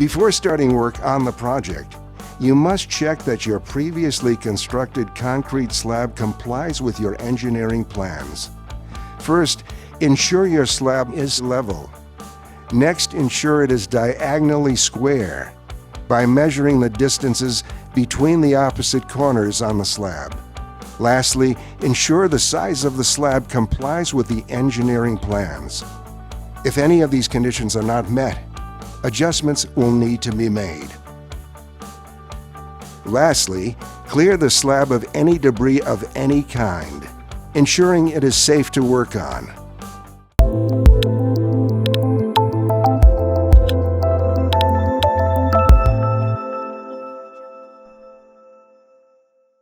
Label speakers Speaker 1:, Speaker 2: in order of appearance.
Speaker 1: Before starting work on the project, you must check that your previously constructed concrete slab complies with your engineering plans. First, ensure your slab is level. Next, ensure it is diagonally square by measuring the distances between the opposite corners on the slab. Lastly, ensure the size of the slab complies with the engineering plans. If any of these conditions are not met, adjustments will need to be made. Lastly, clear the slab of any debris of any kind, ensuring it is safe to work on.